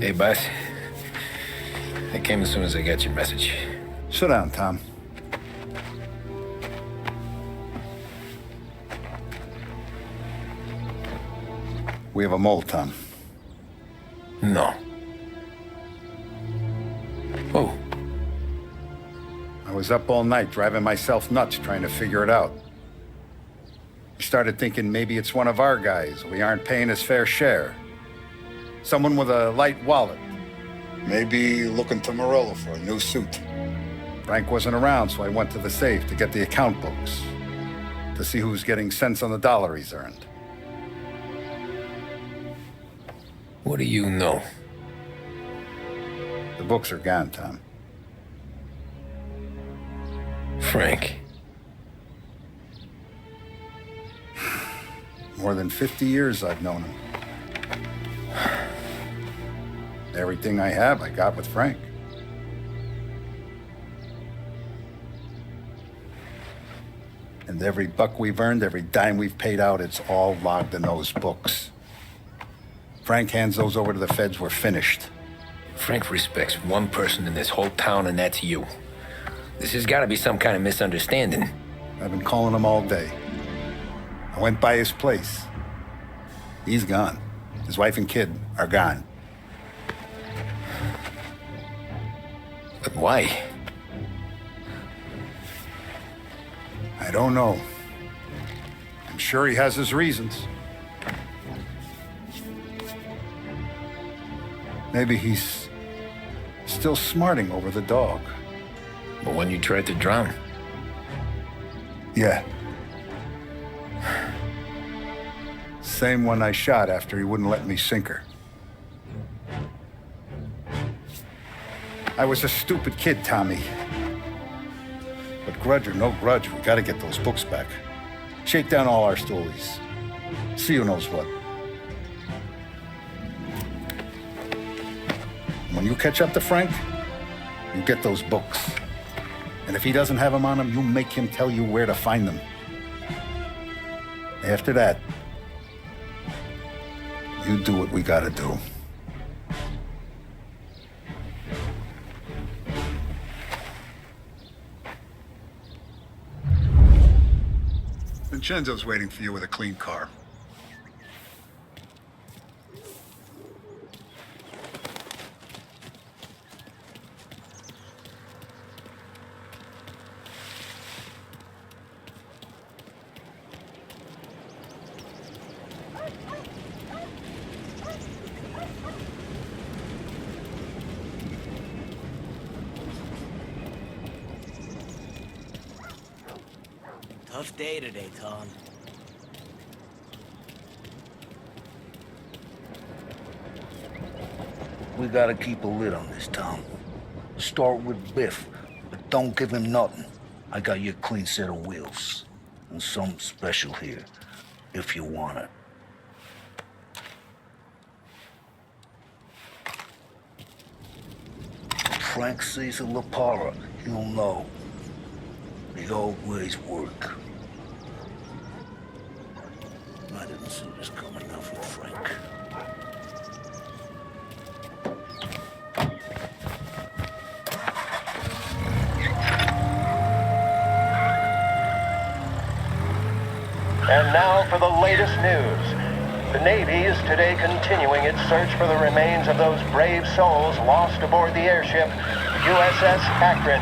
Hey, boss. I came as soon as I got your message. Sit down, Tom. We have a mole, Tom. No. Oh. I was up all night driving myself nuts trying to figure it out. I started thinking maybe it's one of our guys. We aren't paying his fair share. Someone with a light wallet. Maybe looking to Morello for a new suit. Frank wasn't around, so I went to the safe to get the account books. To see who's getting cents on the dollar he's earned. What do you know? The books are gone, Tom. Frank. More than 50 years I've known him. Everything I have, I got with Frank. And every buck we've earned, every dime we've paid out, it's all logged in those books. Frank hands those over to the feds, we're finished. Frank respects one person in this whole town, and that's you. This has got to be some kind of misunderstanding. I've been calling him all day. I went by his place. He's gone. His wife and kid are gone. But why? I don't know. I'm sure he has his reasons. Maybe he's still smarting over the dog. But when you tried to drown? Yeah. Same one I shot after he wouldn't let me sink her. I was a stupid kid, Tommy. But grudge or no grudge, we gotta get those books back. Shake down all our stories. See who knows what. When you catch up to Frank, you get those books. And if he doesn't have them on him, you make him tell you where to find them. After that, you do what we gotta do. Vincenzo's waiting for you with a clean car. Tough day today, Tom. We gotta keep a lid on this, Tom. Start with Biff, but don't give him nothing. I got you a clean set of wheels. And something special here, if you want it. If Frank sees a La Parra, he'll know. The old ways work. I didn't see this coming enough with Frank. And now for the latest news. The Navy is today continuing its search for the remains of those brave souls lost aboard the airship USS Akron.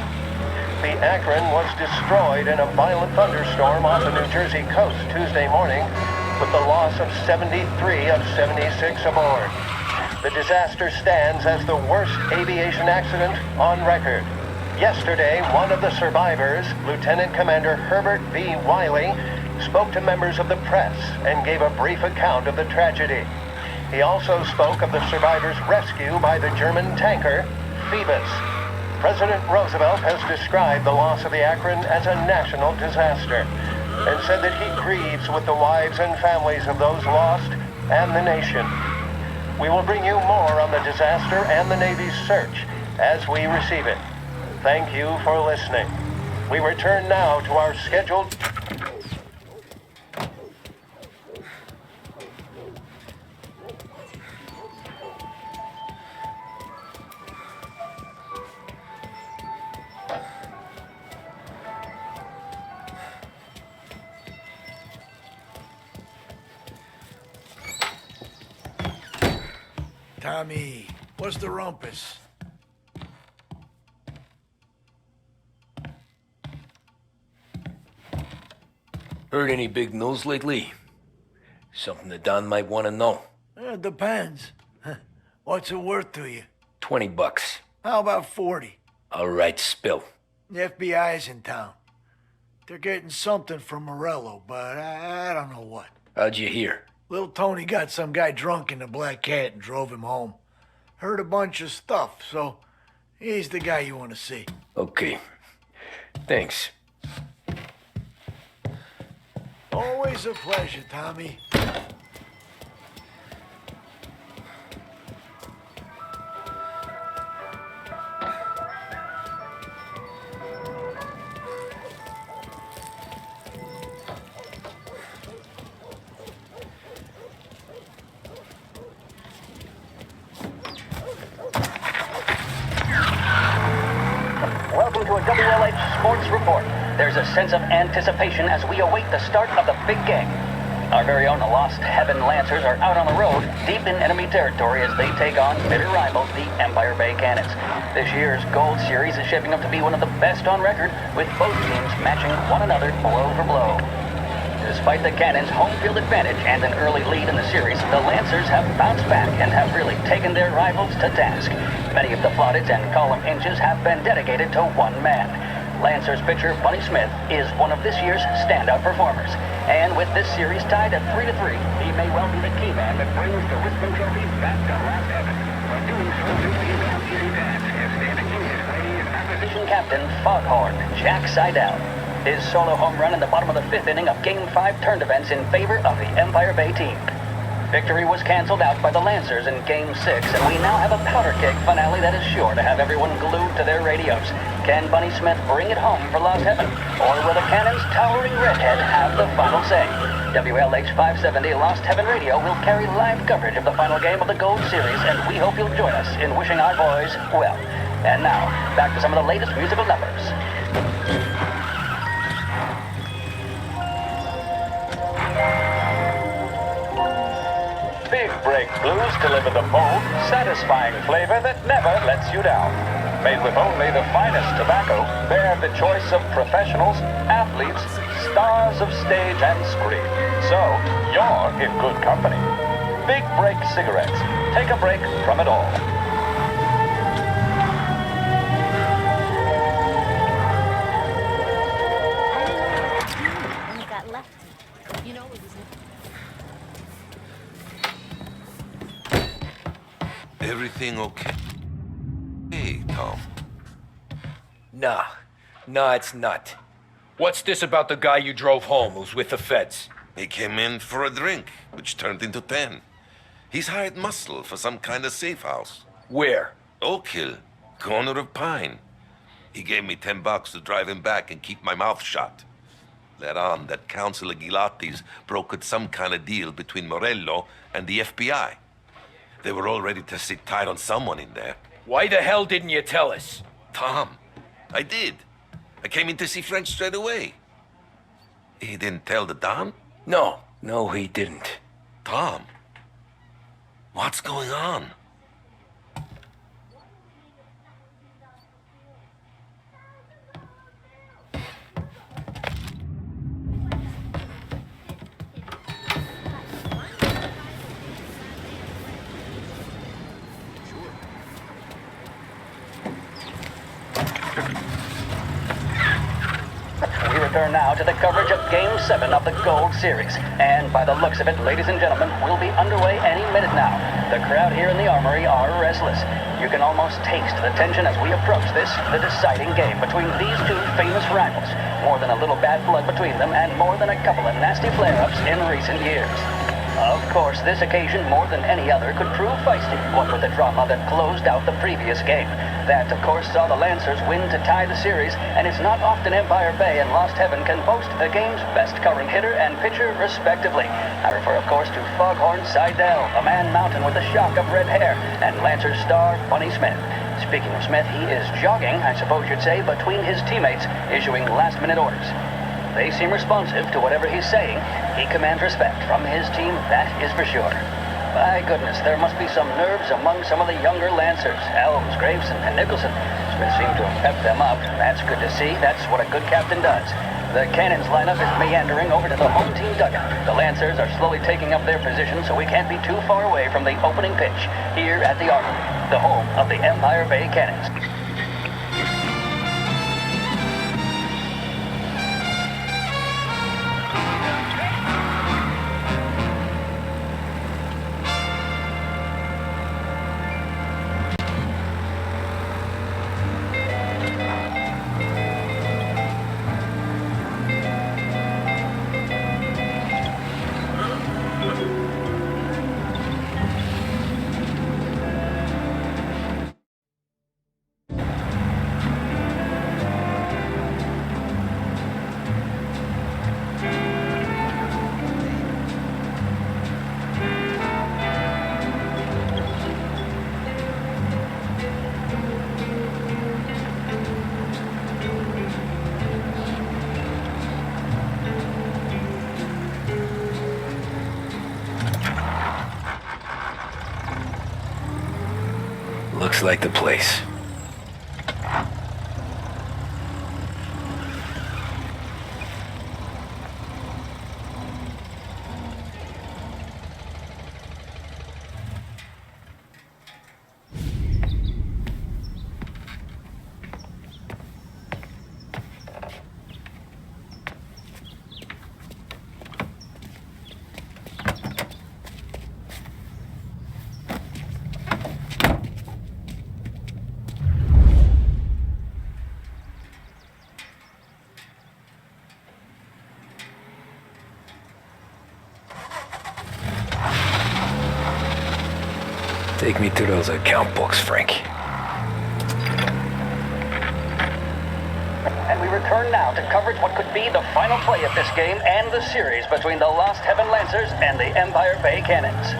The Akron was destroyed in a violent thunderstorm off the New Jersey coast Tuesday morning, with the loss of 73 of 76 aboard. The disaster stands as the worst aviation accident on record. Yesterday, one of the survivors, Lieutenant Commander Herbert V. Wiley, spoke to members of the press and gave a brief account of the tragedy. He also spoke of the survivors' rescue by the German tanker, Phoebus. President Roosevelt has described the loss of the Akron as a national disaster and said that he grieves with the wives and families of those lost and the nation. We will bring you more on the disaster and the Navy's search as we receive it. Thank you for listening. We return now to our scheduled... Tommy. What's the rumpus? Heard any big news lately? Something that Don might want to know. It depends. What's it worth to you? $20. How about 40? All right, spill. The FBI's in town. They're getting something from Morello, but I don't know what. How'd you hear? Little Tony got some guy drunk in the Black Cat and drove him home. Heard a bunch of stuff, so he's the guy you want to see. Okay. Thanks. Always a pleasure, Tommy. Welcome to a WLH Sports Report. There's a sense of anticipation as we await the start of the big game. Our very own Lost Heaven Lancers are out on the road, deep in enemy territory as they take on bitter rivals, the Empire Bay Cannons. This year's Gold Series is shaping up to be one of the best on record, with both teams matching one another blow for blow. Despite the Cannons' home field advantage and an early lead in the series, the Lancers have bounced back and have really taken their rivals to task. Many of the plaudits and column inches have been dedicated to one man. Lancers pitcher Bunny Smith is one of this year's standout performers. And with this series tied at 3-3, he may well be the key man that brings the Wisdom Trophy back to Last Heaven. But doing so will be a series dance as standing in his way is acquisition captain Foghorn Jack Seidel. His solo home run in the bottom of the fifth inning of Game 5 turned events in favor of the Empire Bay team. Victory was canceled out by the Lancers in Game 6, and we now have a powder keg finale that is sure to have everyone glued to their radios. Can Bunny Smith bring it home for Lost Heaven, or will the Cannon's towering redhead have the final say? WLH 570 Lost Heaven Radio will carry live coverage of the final game of the Gold Series, and we hope you'll join us in wishing our boys well. And now, back to some of the latest musical numbers. Big Break Blues deliver the bold, satisfying flavor that never lets you down. Made with only the finest tobacco, they're the choice of professionals, athletes, stars of stage and screen. So, you're in good company. Big Break cigarettes. Take a break from it all. Only got left. You know, it was Everything okay? Hey, Tom. Nah, it's not. What's this about the guy you drove home who's with the feds? He came in for a drink, which turned into 10. He's hired muscle for some kind of safe house. Where? Oak Hill, corner of Pine. He gave me $10 to drive him back and keep my mouth shut. Let on that Councilor Gilatti's brokered some kind of deal between Morello and the FBI. They were all ready to sit tight on someone in there. Why the hell didn't you tell us? Tom, I did. I came in to see Frank straight away. He didn't tell the Don? No, he didn't. Tom, what's going on? We return now to the coverage of Game 7 of the Gold Series. And by the looks of it, ladies and gentlemen, we'll be underway any minute now. The crowd here in the Armory are restless. You can almost taste the tension as we approach this, the deciding game between these two famous rivals. More than a little bad blood between them, and more than a couple of nasty flare-ups in recent years. Of course, this occasion, more than any other, could prove feisty, what with the drama that closed out the previous game. That, of course, saw the Lancers win to tie the series, and it's not often Empire Bay and Lost Heaven can boast the game's best current hitter and pitcher, respectively. I refer, of course, to Foghorn Seidel, a man mountain with a shock of red hair, and Lancers star Bunny Smith. Speaking of Smith, he is jogging, I suppose you'd say, between his teammates, issuing last-minute orders. They seem responsive to whatever he's saying. He commands respect from his team, that is for sure. My goodness, there must be some nerves among some of the younger Lancers. Elms, Graveson, and Nicholson. Smith seemed to have pepped them up. That's good to see. That's what a good captain does. The cannons lineup is meandering over to the home team dugout. The Lancers are slowly taking up their position, so we can't be too far away from the opening pitch here at the Armory, the home of the Empire Bay Cannons. Looks like the place. Take me to those account books, Frank. And we return now to coverage what could be the final play of this game and the series between the Lost Heaven Lancers and the Empire Bay Cannons.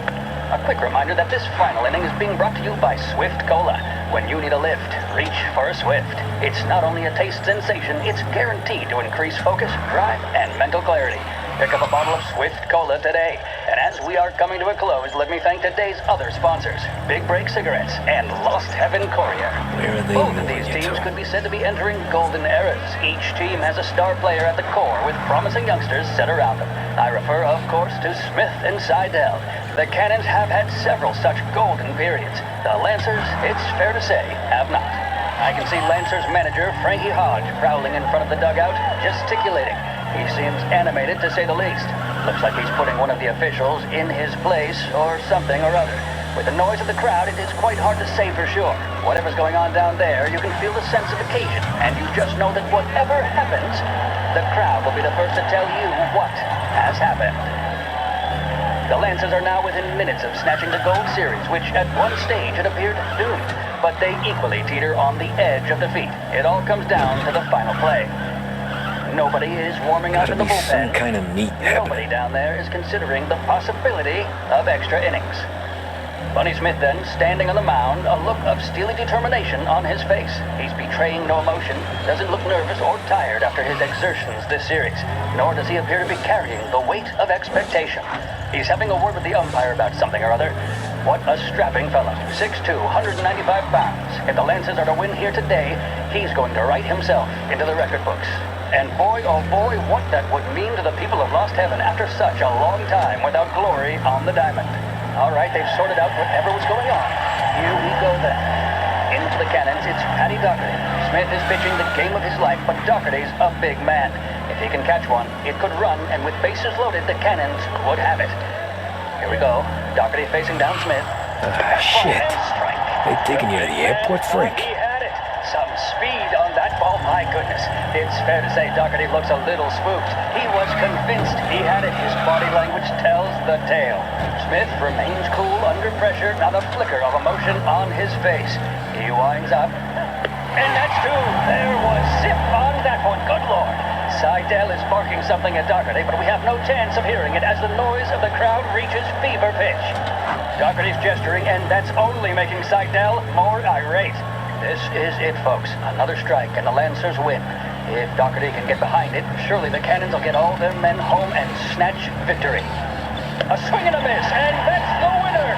A quick reminder that this final inning is being brought to you by Swift Cola. When you need a lift, reach for a Swift. It's not only a taste sensation, it's guaranteed to increase focus, drive, and mental clarity. Pick up a bottle of Swift Cola today. And as we are coming to a close, let me thank today's other sponsors, Big Break Cigarettes and Lost Heaven Courier. Where are they Both of moving these you teams to? could be said to be entering golden eras. Each team has a star player at the core with promising youngsters set around them. I refer, of course, to Smith and Seidel. The Cannons have had several such golden periods. The Lancers, it's fair to say, have not. I can see Lancers manager Frankie Hodge prowling in front of the dugout, gesticulating. He seems animated, to say the least. Looks like he's putting one of the officials in his place, or something or other. With the noise of the crowd, it is quite hard to say for sure. Whatever's going on down there, you can feel the sense of occasion, and you just know that whatever happens, the crowd will be the first to tell you what has happened. The Lancers are now within minutes of snatching the gold series, which at one stage had appeared doomed, but they equally teeter on the edge of defeat. It all comes down to the final play. Nobody is warming up in the bullpen. Some kind of meat Nobody happening. down there is considering the possibility of extra innings. Bunny Smith then, standing on the mound, a look of steely determination on his face. He's betraying no emotion, doesn't look nervous or tired after his exertions this series, nor does he appear to be carrying the weight of expectation. He's having a word with the umpire about something or other. What a strapping fellow. 6'2", 195 pounds. If the Lancers are to win here today, he's going to write himself into the record books. And boy, oh boy, what that would mean to the people of Lost Heaven after such a long time without glory on the diamond. All right, they've sorted out whatever was going on. Here we go then. Into the Cannons, it's Paddy Doherty. Smith is pitching the game of his life, but Doherty's a big man. If he can catch one, it could run, and with bases loaded, the Cannons would have it. Here we go. Doherty facing down Smith. Shit. Strike. They've taken you to the airport, Frank. He had it. Some speed on that ball, my goodness. It's fair to say Doherty looks a little spooked. He was convinced he had it. His body language tells the tale. Smith remains cool under pressure, not a flicker of emotion on his face. He winds up. And that's two. There was zip on that one. Good Lord. Seidel is barking something at Doherty, but we have no chance of hearing it as the noise of the crowd reaches fever pitch. Doherty's gesturing, and that's only making Seidel more irate. This is it, folks. Another strike, and the Lancers win. If Doherty can get behind it, surely the Cannons will get all their men home and snatch victory. A swing and a miss, and that's the winner!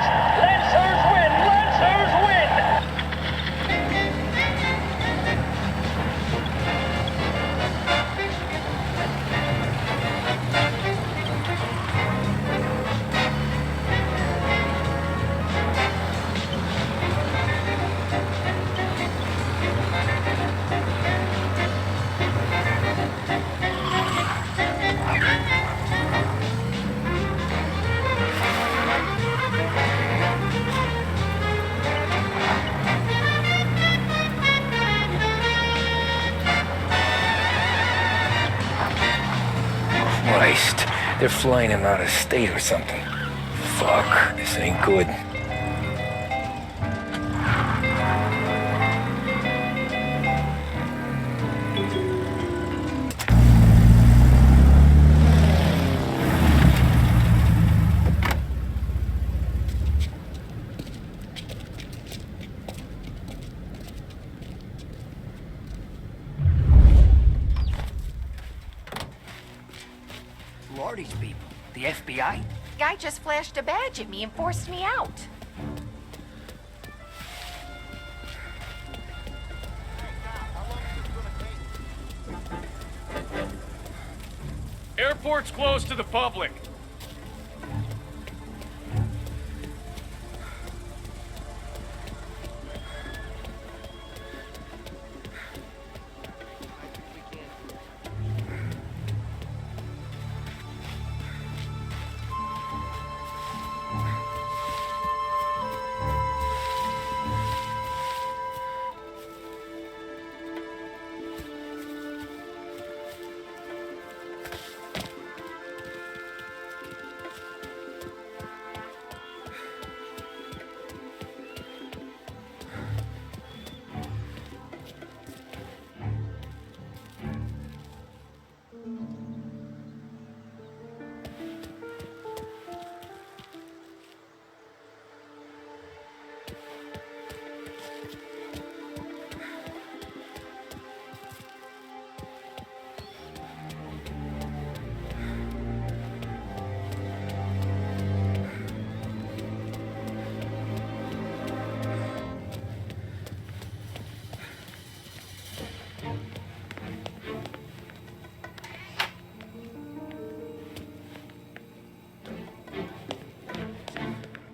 Christ. They're flying him out of state or something. Fuck, this ain't good. Who are these people? The FBI? Guy just flashed a badge at me and forced me out. Airport's closed to the public.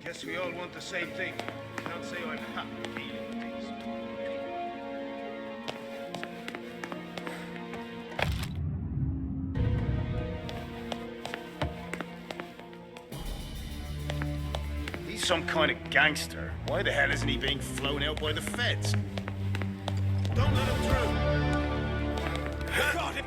Guess we all want the same thing. Can't say I'm happy feeling things. He's some kind of gangster. Why the hell isn't he being flown out by the feds? Don't let him through! Got him!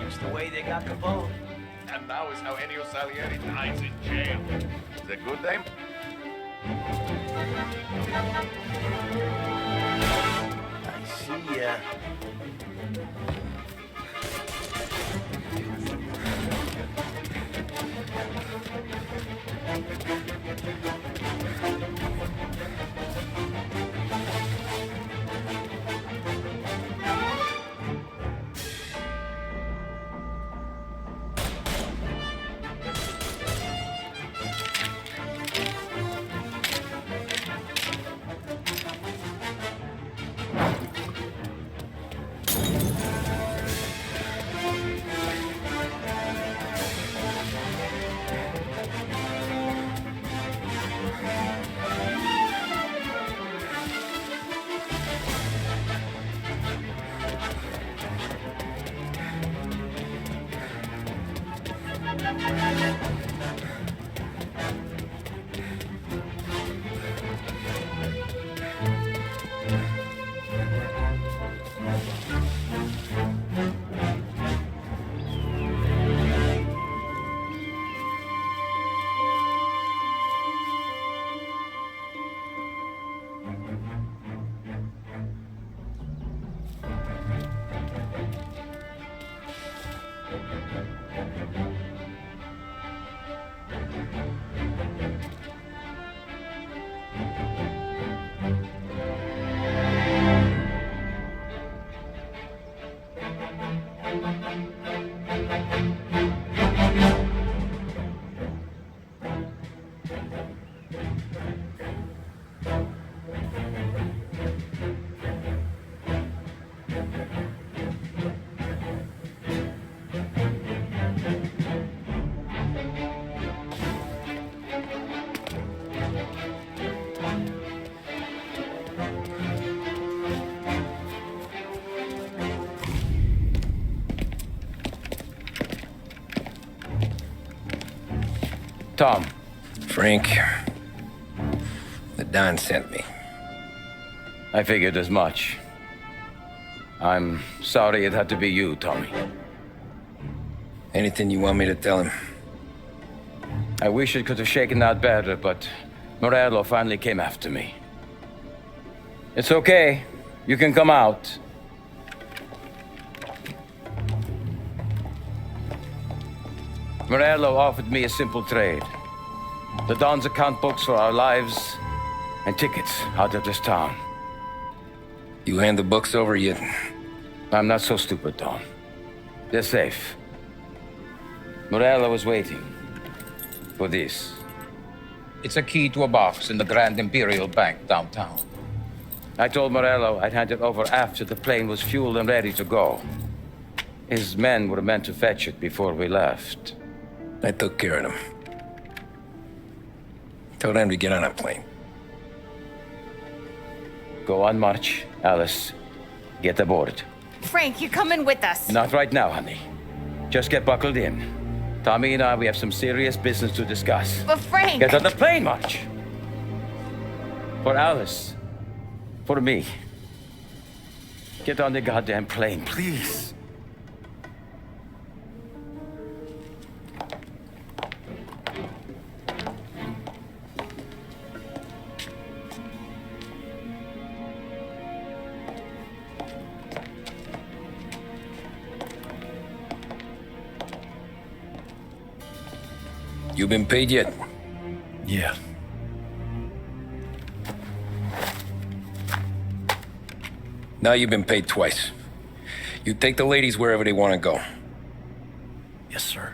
It's the way they got the vote. And now is how Ennio Salieri dies in jail. Is it good, Dame? I see ya. Tom. Frank, the Don sent me. I figured as much. I'm sorry it had to be you, Tommy. Anything you want me to tell him? I wish it could have shaken out better, but Morello finally came after me. It's okay. You can come out. Morello offered me a simple trade. The Don's account books for our lives and tickets out of this town. You hand the books over yet? I'm not so stupid, Tom. They're safe. Morello was waiting for this. It's a key to a box in the Grand Imperial Bank downtown. I told Morello I'd hand it over after the plane was fueled and ready to go. His men were meant to fetch it before we left. I took care of them. Told them to get on a plane. Go on, March. Alice, get aboard. Frank, you're coming with us. Not right now, honey. Just get buckled in. Tommy and I, we have some serious business to discuss. But Frank... Get on the plane, March! For Alice. For me. Get on the goddamn plane, please. You been paid yet? Yeah. Now you've been paid twice. You take the ladies wherever they want to go. Yes, sir.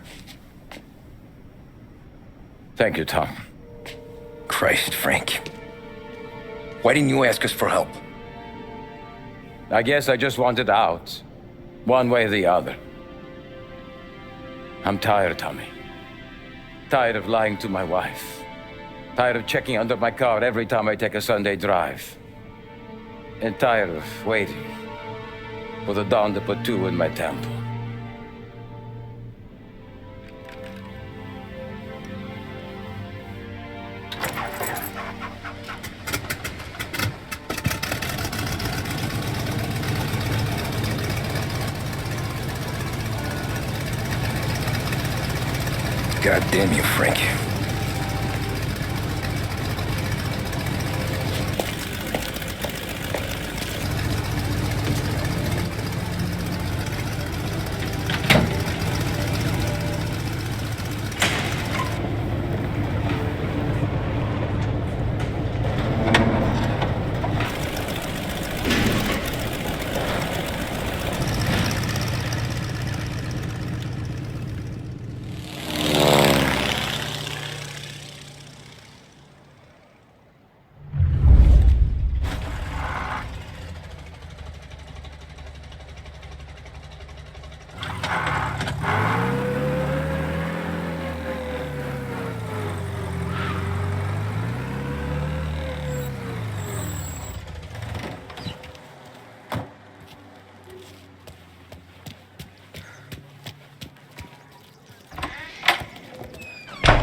Thank you, Tom. Christ, Frank. Why didn't you ask us for help? I guess I just wanted out. One way or the other. I'm tired, Tommy. Tired of lying to my wife. Tired of checking under my car every time I take a Sunday drive. And tired of waiting for the dawn to put two in my temple. God damn you, Frank.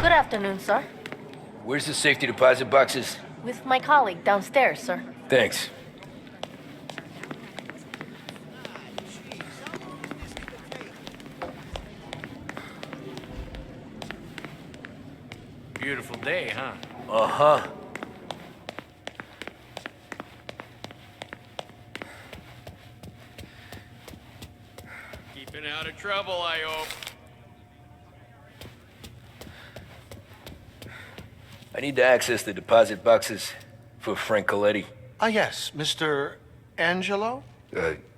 Good afternoon, sir. Where's the safety deposit boxes? With my colleague downstairs, sir. Thanks. Beautiful day, huh? Uh-huh. Keeping out of trouble, I hope. I need to access the deposit boxes for Frank Coletti. Ah, yes, Mr. Angelo?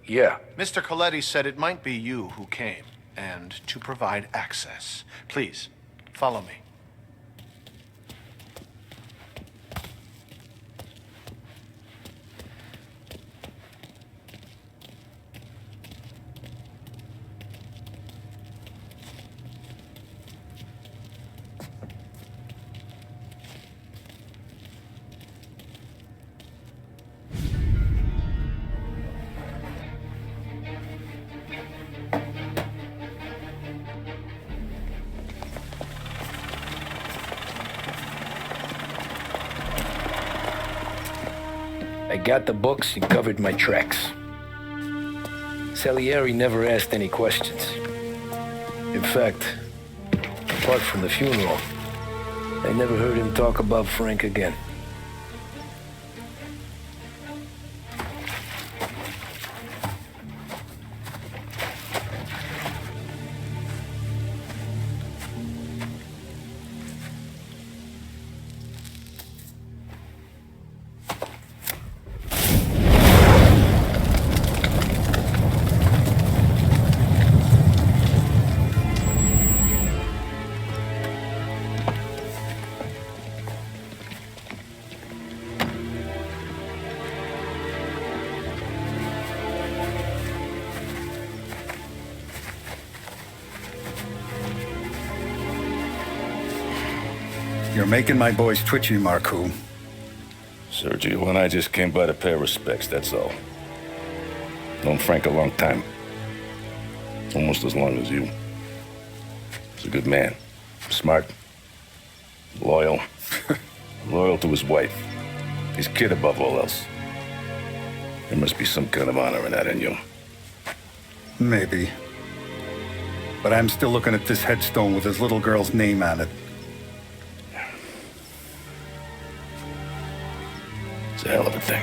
Yeah. Mr. Coletti said it might be you who came, and to provide access. Please, follow me. I got the books and covered my tracks. Salieri never asked any questions. In fact, apart from the funeral, I never heard him talk about Frank again. You're making my boys twitchy, Marku. Sergio and I just came by to pay respects, that's all. Known Frank a long time. Almost as long as you. He's a good man. Smart. Loyal. Loyal to his wife. His kid above all else. There must be some kind of honor in that in you. Maybe. But I'm still looking at this headstone with his little girl's name on it. It's a hell of a thing.